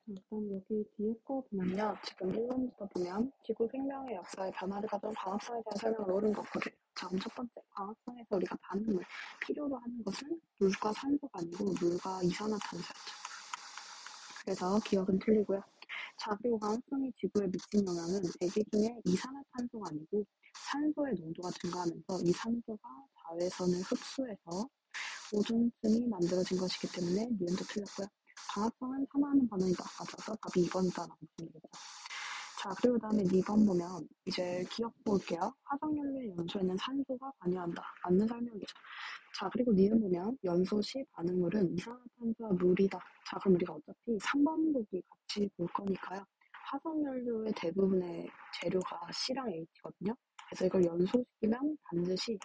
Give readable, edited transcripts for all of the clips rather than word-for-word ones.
일단 여기 뒤에 거 보면요. 지금 1번부터 보면 지구 생명의 역사의 변화를 가져온 광합성에 대한 설명을 옳은 것거든요. 자, 그럼 첫 번째, 광합성에서 우리가 반응을 필요로 하는 것은 물과 산소가 아니고 물과 이산화탄소였죠. 그래서 기억은 틀리고요. 자, 그리고 광합성이 지구에 미친 영향은 대기 중에 이산화탄소가 아니고 산소의 농도가 증가하면서 이 산소가 자외선을 흡수해서 오존층이 만들어진 것이기 때문에 니은도 틀렸고요. 광합성은 산화하는 반응이다. 맞아서 답이 2번이다라고 보면 되겠죠. 자, 그리고 다음에 2번 보면 이제 기억 볼게요. 화석연료의 연소에는 산소가 관여한다. 맞는 설명이죠. 자, 그리고 니은 보면 연소 시 반응물은 이산화탄소와 물이다. 자, 그럼 우리가 어차피 3번 보기 같이 볼 거니까요. 화석연료의 대부분의 재료가 C랑 H거든요. 그래서 이걸 연소시키면 반드시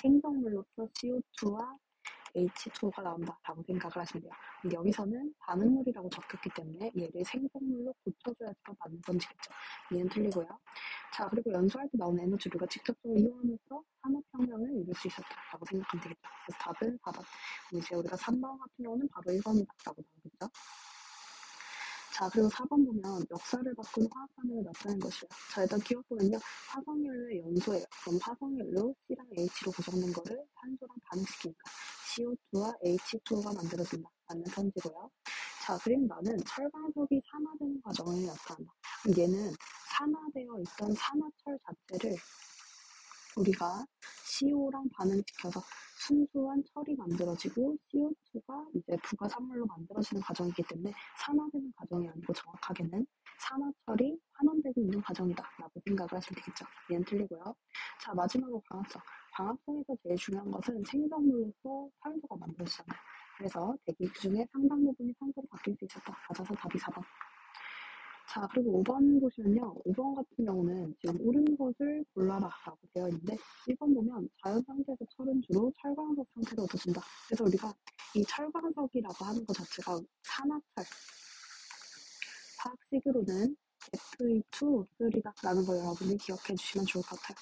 생성물로서 CO2와 H2O가 나온다라고 생각을 하시면 돼요. 근데 여기서는 반응물이라고 적혔기 때문에 얘를 생성물로 고쳐줘야지만 맞는 선지겠죠. 얘는 틀리고요. 자, 그리고 연소할 때 나오는 에너지를 우리가 직접적으로 이용함으로써 산업혁명을 이룰 수 있었다라고 생각하면 되겠죠. 그래서 답은 4번. 이제 우리가 3번 같은 경우는 바로 1번이다라고 나오겠죠. 자, 그리고 4번 보면 역사를 바꾸는 화학 반응을 나타낸 것이에요. 자, 일단 기억 보면요. 화석연료의 연소예요. 그럼 화석연료 C랑 H로 구성된 거를 탄소랑 반응시키니까 CO2와 H2O가 만들어진다. 맞는 선지고요. 자, 그리고 나는 철광석이 산화되는 과정을 나타낸다. 그럼 얘는 산화되어 있던 산화철 자체를 우리가 CO랑 반응시켜서 순수한 철이 만들어지고 CO2가 이제 부가산물로 만들어지는 과정이기 때문에 산화되는 과정이 아니고 정확하게는 산화철이 환원되고 있는 과정이다 라고 생각을 하시면 되겠죠. 얘는 틀리고요. 자, 마지막으로 광합성. 광합성에서 제일 중요한 것은 생성물로서 탄소가 만들어지잖아요. 그래서 대기 중에 상당 부분이 탄소로 바뀔 수 있었다. 맞아서 답이 4번. 자, 그리고 5번 보시면요. 5번 같은 경우는 지금 옳은 것을 골라라 라고 되어 있는데 1번 보면 자연 상태에서 철은 주로 철광석 상태로 얻어진다. 그래서 우리가 이 철광석이라고 하는 것 자체가 산화철, 화학식으로는 Fe2O3다라는 걸 여러분이 기억해 주시면 좋을 것 같아요.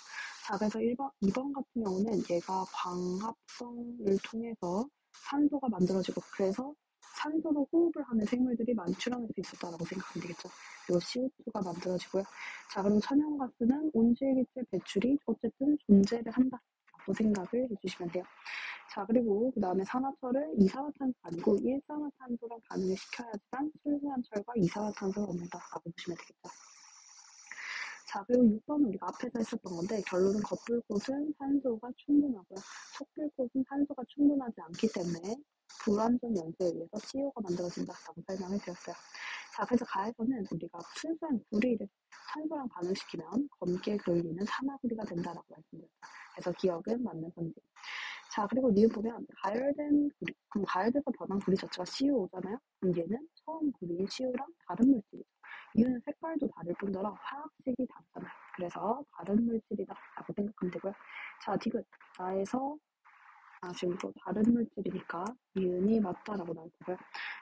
자, 그래서 2번 같은 경우는 얘가 광합성을 통해서 산소가 만들어지고 그래서 산소로 호흡을 하는 생물들이 많이 출현할 수 있었다라고 생각하면 되겠죠. 그리고 CO2가 만들어지고요. 자, 그럼 천연가스는 온실기체 배출이 어쨌든 존재를 한다라고 생각을 해주시면 돼요. 자, 그리고 그 다음에 산화철을 이산화탄소 아니고 일산화탄소랑 반응을 시켜야지만 순수한 철과 이산화탄소를 얻는다라고 보시면 되겠죠. 자, 그리고 6번은 우리가 앞에서 했었던 건데 결론은 겉불꽃은 산소가 충분하고요. 속불꽃은 산소가 충분하지 않기 때문에 불완전 연소에 의해서 CO가 만들어진다라고 설명을 드렸어요. 자, 그래서 가에서는 우리가 순수한 구리를 산소랑 반응시키면 검게 그을리는 산화구리가 된다라고 말씀드렸죠. 그래서 기억은 맞는 선지. 자, 그리고 니은 보면 가열된 구리, 그럼 가열돼서 변한 구리 자체가 CuO잖아요? 그럼 얘는 처음 구리인 Cu랑 다른 물질이죠. 이유는 색깔도 다를 뿐더러 화학식이 다르잖아요. 그래서 다른 물질이다 라고 생각하면 되고요. 자, 디귿, 나에서 지금 또 다른 물질이니까 이은이 맞다라고 나올 거고요.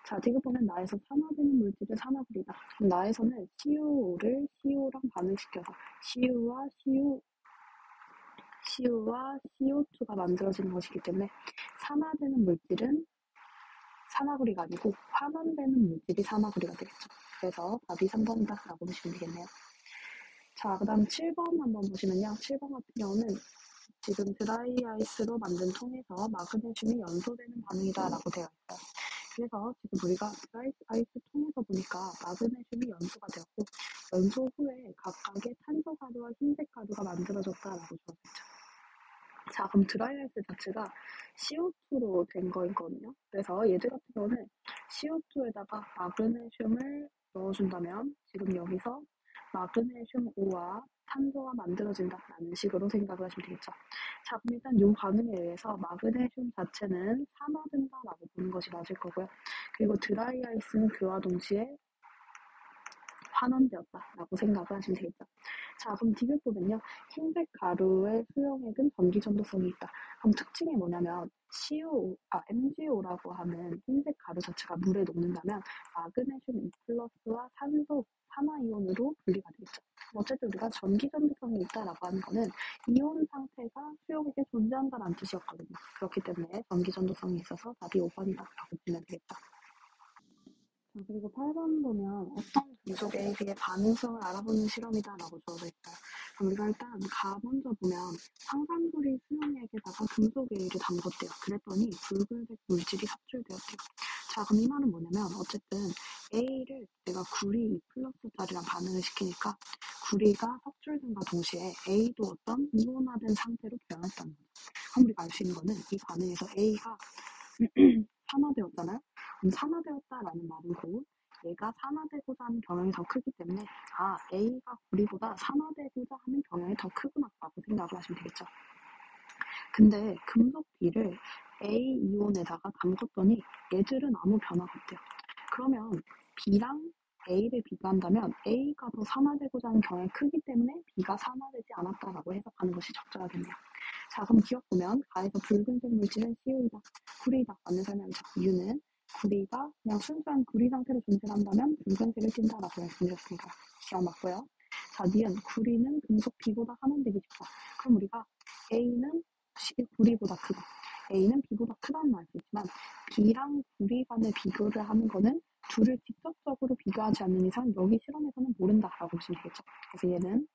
자, 디귿 보면 나에서 산화되는 물질은 산화구리다. 그럼 나에서는 CuO를 CO랑 반응시켜서 CU와 CO2가 만들어지는 것이기 때문에 산화되는 물질은 산화구리가 아니고 환원되는 물질이 산화구리가 되겠죠. 그래서 답이 3번이다 라고 보시면 되겠네요. 자, 그 다음 7번 한번 보시면요. 7번 같은 경우는 지금 드라이 아이스로 만든 통에서 마그네슘이 연소되는 반응이다 라고 되어 있어요. 그래서 지금 우리가 드라이 아이스 통에서 보니까 마그네슘이 연소가 되었고 연소 후에 각각의 탄소 가루와 흰색 가루가 만들어졌다라고 주어졌죠. 자, 그럼 드라이아이스 자체가 CO2로 된 거거든요. 그래서 얘들 같은 경우는 CO2에다가 마그네슘을 넣어준다면 지금 여기서 마그네슘 O와 탄소가 만들어진다라는 식으로 생각을 하시면 되겠죠. 자, 그럼 일단 이 반응에 의해서 마그네슘 자체는 산화된다라고 보는 것이 맞을 거고요. 그리고 드라이아이스는 그와 동시에 환원되었다라고 생각을 하시면 되겠죠. 자, 그럼 디귿 보면요. 흰색 가루의 수용액은 전기 전도성이 있다. 그럼 특징이 뭐냐면 MgO라고 하는 흰색 가루 자체가 물에 녹는다면 마그네슘 2 플러스와 산소 산화이온으로 분리가 되겠죠. 어쨌든 우리가 전기 전도성이 있다라고 하는 거는 이온 상태가 수용액에 존재한다는 뜻이었거든요. 그렇기 때문에 전기 전도성이 있어서 답이 5번이다라고 보면 되겠죠. 자, 그리고 8번 보면 어떤 금속 A비의 반응성을 알아보는 실험이다라고 주어져 있어요. 그럼 우리가 일단 먼저 보면 황산물이 수용액에다가 금속 A를 담궜대요. 그랬더니 붉은색 물질이 삽출되었대요. 자, 그럼 이 말은 뭐냐면 어쨌든 A를 내가 구리 2+짜리랑 반응을 시키니까 구리가 섭출된과 동시에 A도 어떤 이온화된 상태로 변했다는 거죠. 그럼 우리가 알 수 있는 거는 이 반응에서 A가 산화되었잖아요. 그럼 산화되었다라는 말은 곧 얘가 산화되고자 하는 경향이 더 크기 때문에 A가 구리보다 산화되고자 하는 경향이 더 크구나라고 생각을 하시면 되겠죠. 근데 금속 B를 A 이온에다가 담궜더니 얘들은 아무 변화가 없대요. 그러면 B랑 A를 비교한다면 A가 더 산화되고자 하는 경향이 크기 때문에 B가 산화되지 않았다라고 해석하는 것이 적절하겠네요. 자, 그럼 기억 보면 가에서 붉은색 물질은 CO이다, 구리다 라는 설명이죠. 이유는 구리가 그냥 순수한 구리 상태로 존재한다면 붉은색을 띈다라고 말씀드렸으니까 기억 맞고요. 자, 니은 구리는 금속 B보다 환원되기 쉽다. 그럼 우리가 A는 구리보다 크고 A는 B보다 크다는 말이 있지만 B랑 구리 간의 비교를 하는 거는 둘을 직접적으로 비교하지 않는 이상 여기 실험에서는 모른다라고 보시면 되겠죠. 그래서 얘는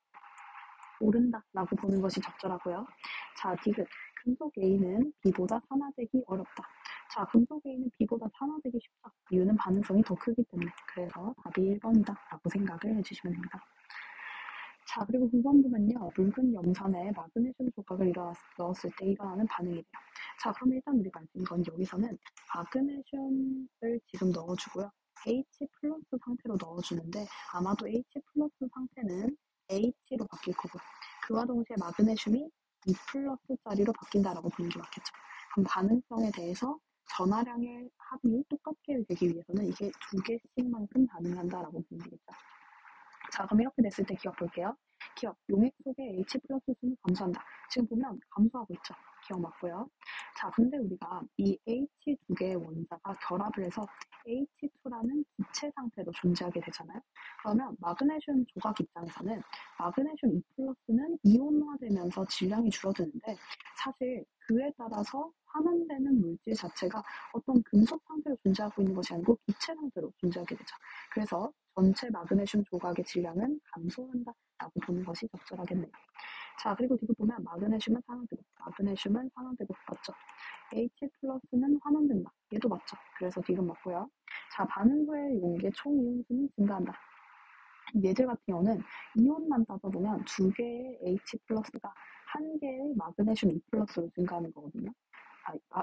모른다라고 보는 것이 적절하고요. 자, 디귿. 금속 A는 B보다 산화되기 어렵다. 자, 금속 A는 B보다 산화되기 쉽다. 이유는 반응성이 더 크기 때문에. 그래서 답이 1번이다 라고 생각을 해주시면 됩니다. 자, 그리고 9번 보면요. 묽은 염산에 마그네슘 조각을 넣었을 때 일어나는 반응이래요. 자, 그럼 일단 우리가 알 수 있는 건 여기서는 마그네슘을 지금 넣어주고요. H 플러스 상태로 넣어주는데 아마도 H 플러스 상태는 H로 바뀔 거고요. 그와 동시에 마그네슘이 2 플러스짜리로 바뀐다라고 보는 게 맞겠죠. 그럼 반응성에 대해서 전하량의 합이 똑같게 되기 위해서는 이게 2개씩만큼 반응한다라고 보면 되겠죠. 자, 그럼 이렇게 됐을 때 기억 볼게요. 기억, 용액 속에 H 플러스 수는 감소한다. 지금 보면 감소하고 있죠. 기억 맞고요. 자, 근데 우리가 이 H 두 개의 원자가 결합을 해서 H2라는 기체 상태로 존재하게 되잖아요. 그러면 마그네슘 조각 입장에서는 마그네슘 2 플러스는 이온화되면서 질량이 줄어드는데 사실 그에 따라서 환원되는 물질 자체가 어떤 금속 상태로 존재하고 있는 것이 아니고 기체 상태로 존재하게 되죠. 그래서 전체 마그네슘 조각의 질량은 감소한다라고 보는 것이 적절하겠네요. 자, 그리고 뒤로 보면 마그네슘은 환원되고 맞죠? H 플러스는 환원된다. 얘도 맞죠? 그래서 뒤로 맞고요. 자, 반응 후에 용기의 총 이온수는 증가한다. 얘들 같은 경우는 이온만 따져보면 두 개의 H 플러스가 한 개의 마그네슘 2 플러스로 증가하는 거거든요.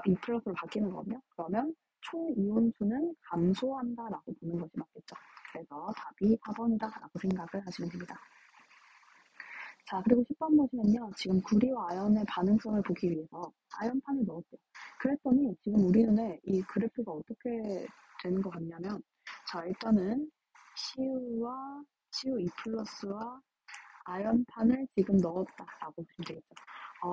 2 플러스로 바뀌는 거거든요. 그러면 총 이온수는 감소한다라고 보는 것이 맞겠죠. 그래서 답이 4번이다라고 생각을 하시면 됩니다. 자, 그리고 10번 보시면요. 지금 구리와 아연의 반응성을 보기 위해서 아연판을 넣었대요. 그랬더니 지금 우리 눈에 이 그래프가 어떻게 되는 것 같냐면 자, 일단은 CU2 플러스와 아연판을 지금 넣었다라고 보시면 되겠죠.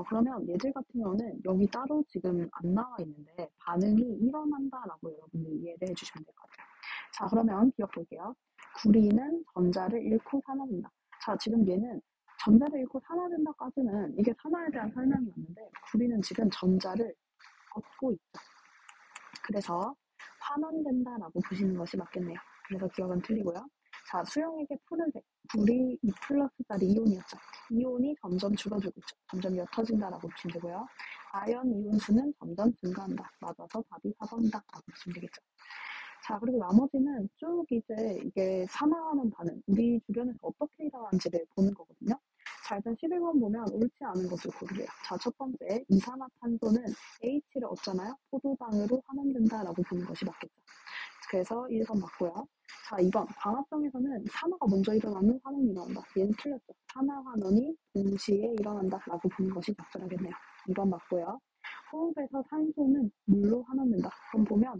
그러면 얘들 같은 경우는 여기 따로 지금 안 나와 있는데 반응이 일어난다라고 여러분들 이해를 해주시면 될 것 같아요. 자, 그러면 기억 볼게요. 구리는 전자를 잃고 산화된다. 자, 지금 얘는 전자를 잃고 산화된다까지는 이게 산화에 대한 설명이었는데 구리는 지금 전자를 얻고 있죠. 그래서 환원된다라고 보시는 것이 맞겠네요. 그래서 기억은 틀리고요. 자, 수용액의 푸른색, 구리 2 플러스짜리 이온이었죠. 이온이 점점 줄어들고 있죠. 점점 옅어진다라고 보시면 되고요. 아연 이온수는 점점 증가한다. 맞아서 답이 4번이다라고 보시면 되겠죠. 자, 그리고 나머지는 쭉 이게 산화하는 반응, 우리 주변에서 어떻게 일어나는지를 보는 거거든요. 자, 일단 11번 보면 옳지 않은 것을 고르래요. 자, 첫 번째, 이산화탄소는 H를 얻잖아요. 포도당으로 환원된다라고 보는 것이 맞겠죠. 그래서 1번 맞고요. 자, 2번, 광합성에서는 산화가 먼저 일어난 후 환원이 일어난다. 얘는 틀렸죠. 산화 환원이 동시에 일어난다라고 보는 것이 적절하겠네요. 2번 맞고요. 호흡에서 산소는 물로 환원된다. 그럼 보면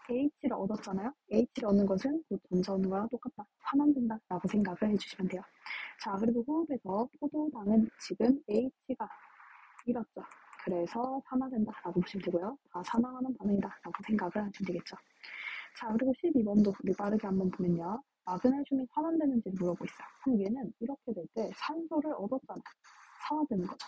H를 얻었잖아요. H를 얻는 것은 곧 전자 얻는 거랑 똑같다. 환원된다라고 생각을 해주시면 돼요. 자, 그리고 호흡에서 포도당은 지금 H가 잃었죠. 그래서 산화된다라고 보시면 되고요. 다 산화하는 반응이다라고 생각을 하시면 되겠죠. 자, 그리고 12번도 우리 빠르게 한번 보면요. 마그네슘이 환원되는지를 물어보고 있어요. 그럼 얘는 이렇게 될 때 산소를 얻었잖아요. 산화되는 거죠.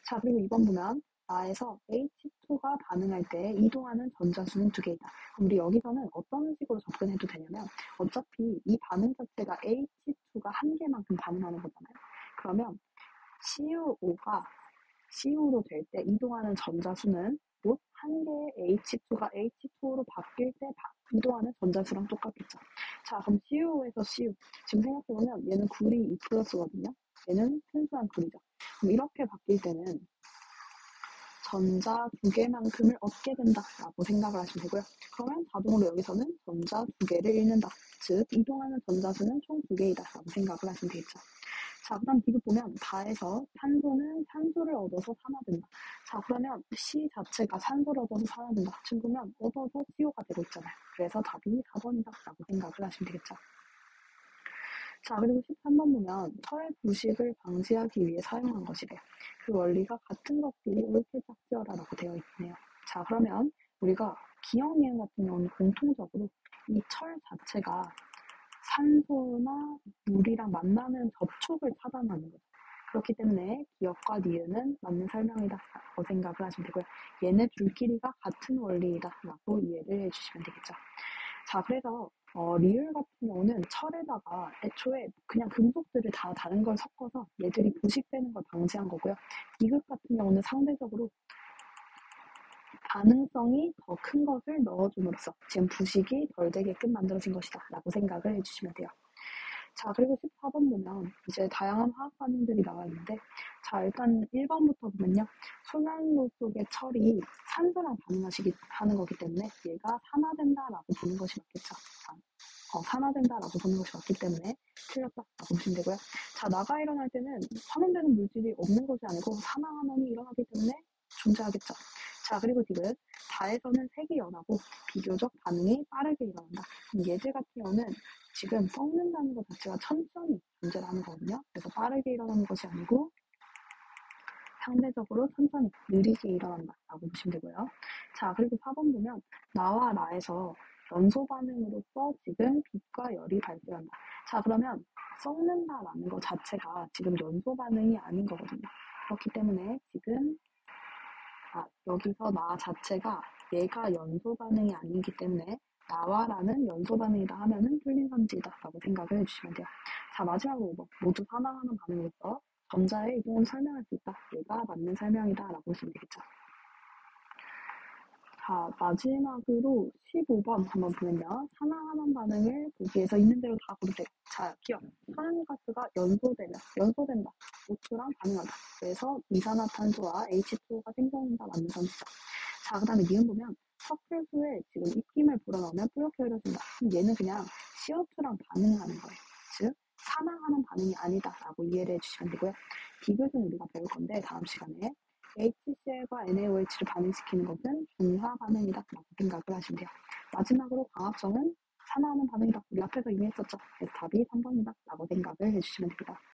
자, 그리고 2번 보면 나에서 H2가 반응할 때 이동하는 전자수는 두 개이다. 그럼 우리 여기서는 어떤 식으로 접근해도 되냐면 어차피 이 반응 자체가 H2가 한 개만큼 반응하는 거잖아요. 그러면 CuO가 Cu로 될 때 이동하는 전자수는 곧 한 개의 H2가 H2로 바뀔 때 이동하는 전자수랑 똑같겠죠. 자, 그럼 Cu에서 Cu. 지금 생각해보면 얘는 굴이 2 플러스거든요. 얘는 순수한 굴이죠. 그럼 이렇게 바뀔 때는 전자 두 개만큼을 얻게 된다라고 생각을 하시면 되고요. 그러면 자동으로 여기서는 전자 두 개를 잃는다. 즉, 이동하는 전자수는 총 두 개이다라고 생각을 하시면 되겠죠. 자, 그 다음 디귿 보면 다에서 탄소는 산소를 얻어서 산화된다. 자, 그러면 C 자체가 산소를 얻어서 산화된다. 지금 보면 얻어서 CO가 되고 있잖아요. 그래서 답이 4번이다 라고 생각을 하시면 되겠죠. 자, 그리고 13번 보면 철의 부식을 방지하기 위해 사용한 것이래. 그 원리가 같은 것끼리 옳게 짝지어라라고 되어 있네요. 자, 그러면 우리가 기억, 니은 같은 경우는 공통적으로 이 철 자체가 산소나 물이랑 만나는 접촉을 차단하는 거죠. 그렇기 때문에 기억과 니은은 맞는 설명이다 라고 생각을 하시면 되고요. 얘네 둘끼리가 같은 원리이다 라고 이해를 해주시면 되겠죠. 자, 그래서 리을 같은 경우는 철에다가 애초에 그냥 금속들을 다 다른 걸 섞어서 얘들이 부식되는 걸 방지한 거고요. 디귿 같은 경우는 상대적으로 가능성이 더 큰 것을 넣어줌으로써 지금 부식이 덜 되게끔 만들어진 것이다 라고 생각을 해주시면 돼요. 자, 그리고 14번 보면 이제 다양한 화학 반응들이 나와 있는데, 자, 일단 1번부터 보면요. 소난로 속의 철이 산소랑 하는 거기 때문에 얘가 산화된다라고 보는 것이 맞겠죠. 산화된다라고 보는 것이 맞기 때문에 틀렸다라고 보시면 되고요. 자, 나가 일어날 때는 환원되는 물질이 없는 것이 아니고 산화환원이 일어나기 때문에 존재하겠죠. 자, 그리고 디귿. 다에서는 색이 연하고 비교적 반응이 빠르게 일어난다. 얘들 같은 경우는 지금 썩는다는 것 자체가 천천히 존재를 하는 거거든요. 그래서 빠르게 일어나는 것이 아니고 상대적으로 천천히 느리게 일어난다라고 보시면 되고요. 자, 그리고 4번 보면 나와 나에서 연소 반응으로서 지금 빛과 열이 발생한다. 자, 그러면 썩는다라는 것 자체가 지금 연소 반응이 아닌 거거든요. 그렇기 때문에 지금 여기서 나 자체가 얘가 연소 반응이 아니기 때문에 나와라는 연소 반응이다 하면은 틀린 선지이다 라고 생각을 해주시면 돼요. 자, 마지막으로 5번. 모두 산화하는 반응으로서 전자의 이동을 설명할 수 있다. 얘가 맞는 설명이다 라고 보시면 되겠죠. 자, 마지막으로 15번 한번 보면요. 산화하는 반응을 보기에서 있는 대로 다 고르세요. 자, 기억. 산화가스가 연소된다. O2랑 반응한다. 그래서 이산화탄소와 H2O가 생성된다. 맞는 선지죠. 자, 그 다음에 니은 보면 석회수에 지금 입김을 불어넣으면 뿌옇게 흐려진다. 그럼 얘는 그냥 CO2랑 반응하는 거예요. 즉, 산화하는 반응이 아니다라고 이해를 해주시면 되고요. 디귿은 우리가 배울 건데 다음 시간에 HCl과 NaOH를 반응시키는 것은 중화 반응이다라고 생각을 하시면 돼요. 마지막으로 광합성은 산화하는 반응이다. 우리 앞에서 이미 했었죠. 그래서 답이 3번이다라고 생각을 해주시면 됩니다.